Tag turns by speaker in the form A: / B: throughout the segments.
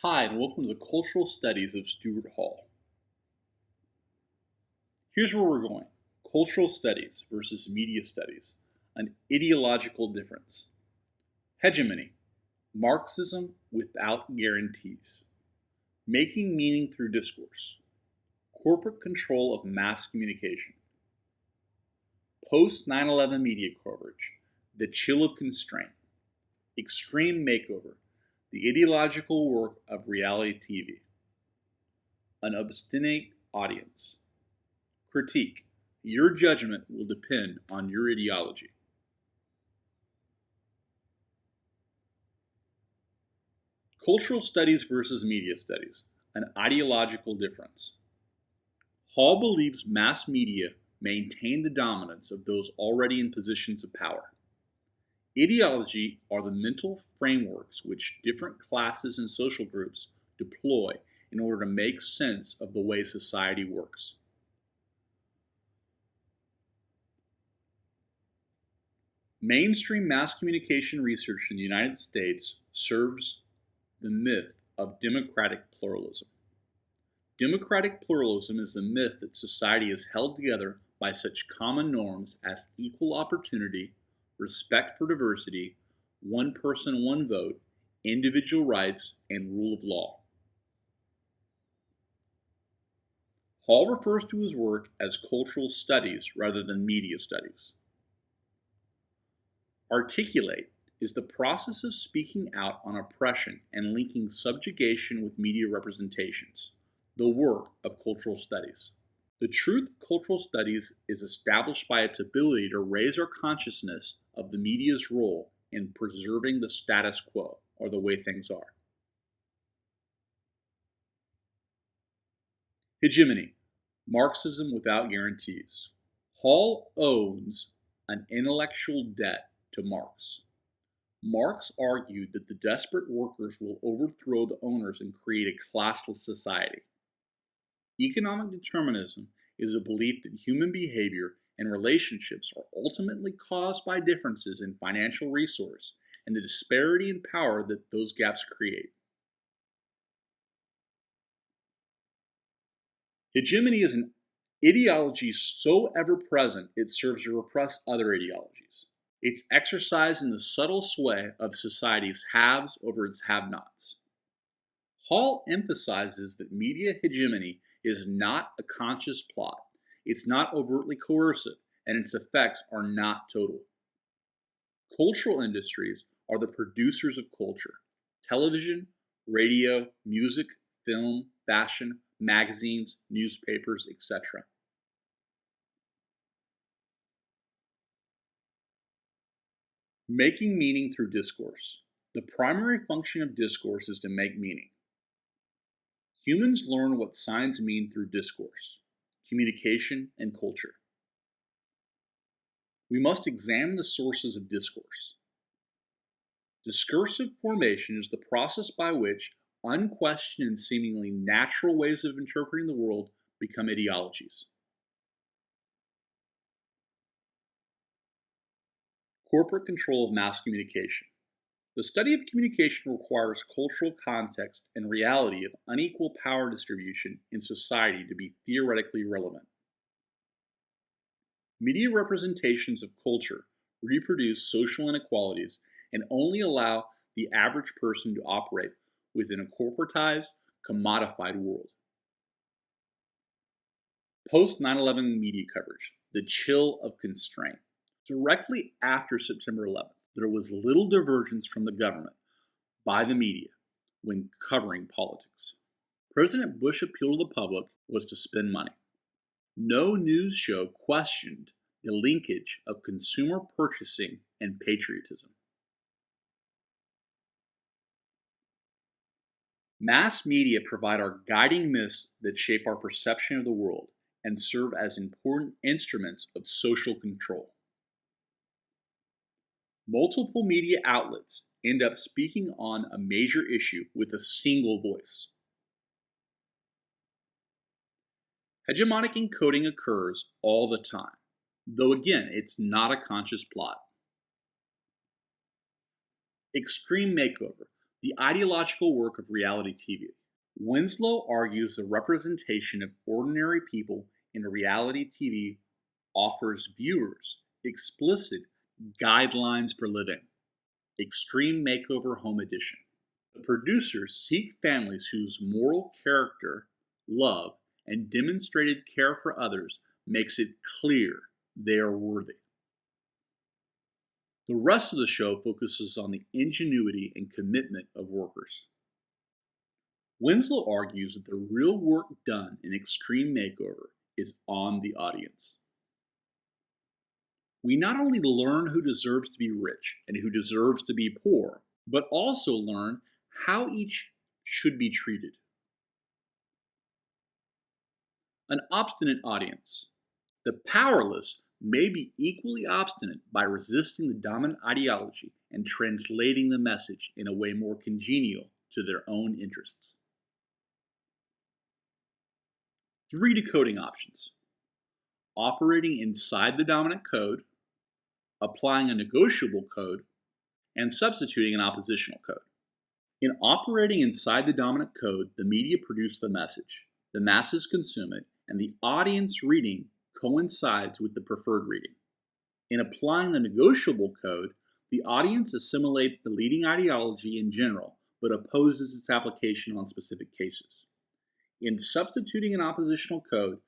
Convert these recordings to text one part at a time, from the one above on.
A: Hi, and welcome to the Cultural Studies of Stuart Hall. Here's where we're going: cultural studies versus media studies, an ideological difference. Hegemony, Marxism without guarantees. Making meaning through discourse. Corporate control of mass communication. Post 9/11 media coverage. The chill of constraint. Extreme makeover. The ideological work of reality TV. An obstinate audience. Critique. Your judgment will depend on your ideology. Cultural studies versus media studies, an ideological difference. Hall believes mass media maintain the dominance of those already in positions of power. Ideology are the mental frameworks which different classes and social groups deploy in order to make sense of the way society works. Mainstream mass communication research in the United States serves the myth of democratic pluralism. Democratic pluralism is the myth that society is held together by such common norms as equal opportunity, respect for diversity, one person, one vote, individual rights, and rule of law. Hall refers to his work as cultural studies rather than media studies. Articulate is the process of speaking out on oppression and linking subjugation with media representations, the work of cultural studies. The truth of cultural studies is established by its ability to raise our consciousness of the media's role in preserving the status quo, or the way things are. Hegemony, Marxism without guarantees. Hall owns an intellectual debt to Marx. Marx argued that the desperate workers will overthrow the owners and create a classless society. Economic determinism is a belief that human behavior and relationships are ultimately caused by differences in financial resource and the disparity in power that those gaps create. Hegemony is an ideology so ever present it serves to repress other ideologies. It's exercised in the subtle sway of society's haves over its have-nots. Hall emphasizes that media hegemony is not a conscious plot, it's not overtly coercive, and its effects are not total. Cultural industries are the producers of culture: television, radio, music, film, fashion, magazines, newspapers, etc. Making meaning through discourse. The primary function of discourse is to make meaning. Humans learn what signs mean through discourse, communication, and culture. We must examine the sources of discourse. Discursive formation is the process by which unquestioned and seemingly natural ways of interpreting the world become ideologies. Corporate control of mass communication. The study of communication requires cultural context and reality of unequal power distribution in society to be theoretically relevant. Media representations of culture reproduce social inequalities and only allow the average person to operate within a corporatized, commodified world. Post 9/11 media coverage, the chill of constraint. Directly after September 11th, there was little divergence from the government by the media when covering politics. President Bush's appeal to the public was to spend money. No news show questioned the linkage of consumer purchasing and patriotism. Mass media provide our guiding myths that shape our perception of the world and serve as important instruments of social control. Multiple media outlets end up speaking on a major issue with a single voice. Hegemonic encoding occurs all the time, though again, it's not a conscious plot. Extreme makeover. The ideological work of reality TV. Winslow argues the representation of ordinary people in reality TV offers viewers explicit guidelines for living. Extreme Makeover Home Edition. The producers seek families whose moral character, love, and demonstrated care for others makes it clear they are worthy. The rest of the show focuses on the ingenuity and commitment of workers. Winslow argues that the real work done in Extreme Makeover is on the audience. We not only learn who deserves to be rich and who deserves to be poor, but also learn how each should be treated. An obstinate audience. The powerless may be equally obstinate by resisting the dominant ideology and translating the message in a way more congenial to their own interests. 3 decoding options: operating inside the dominant code, applying a negotiable code, and substituting an oppositional code. In operating inside the dominant code, the media produce the message, the masses consume it, and the audience reading coincides with the preferred reading. In applying the negotiable code, the audience assimilates the leading ideology in general, but opposes its application on specific cases. In substituting an oppositional code,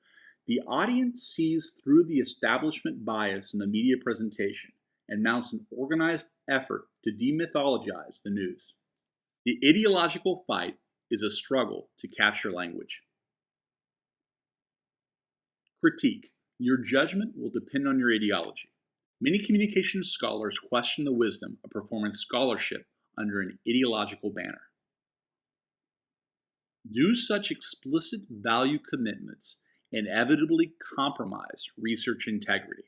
A: the audience sees through the establishment bias in the media presentation and mounts an organized effort to demythologize the news. The ideological fight is a struggle to capture language. Critique. Your judgment will depend on your ideology. Many communications scholars question the wisdom of performing scholarship under an ideological banner. Do such explicit value commitments inevitably compromise research integrity?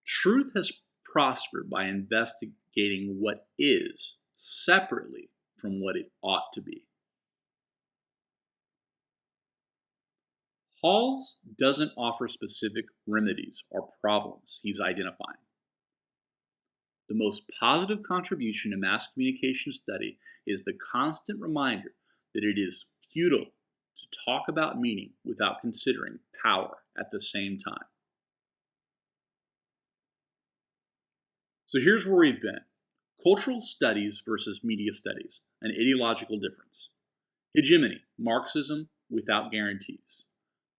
A: Truth has prospered by investigating what is separately from what it ought to be. Halls doesn't offer specific remedies or problems he's identifying. The most positive contribution to mass communication study is the constant reminder that it is futile to talk about meaning without considering power at the same time. So here's where we've been. Cultural studies versus media studies, an ideological difference. Hegemony, Marxism without guarantees.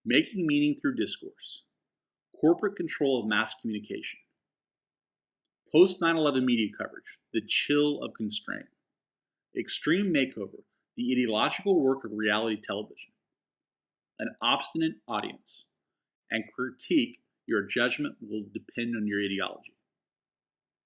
A: Making meaning through discourse. Corporate control of mass communication. Post 9/11 media coverage, the chill of constraint. Extreme Makeover, the ideological work of reality television. An obstinate audience. And critique, your judgment will depend on your ideology.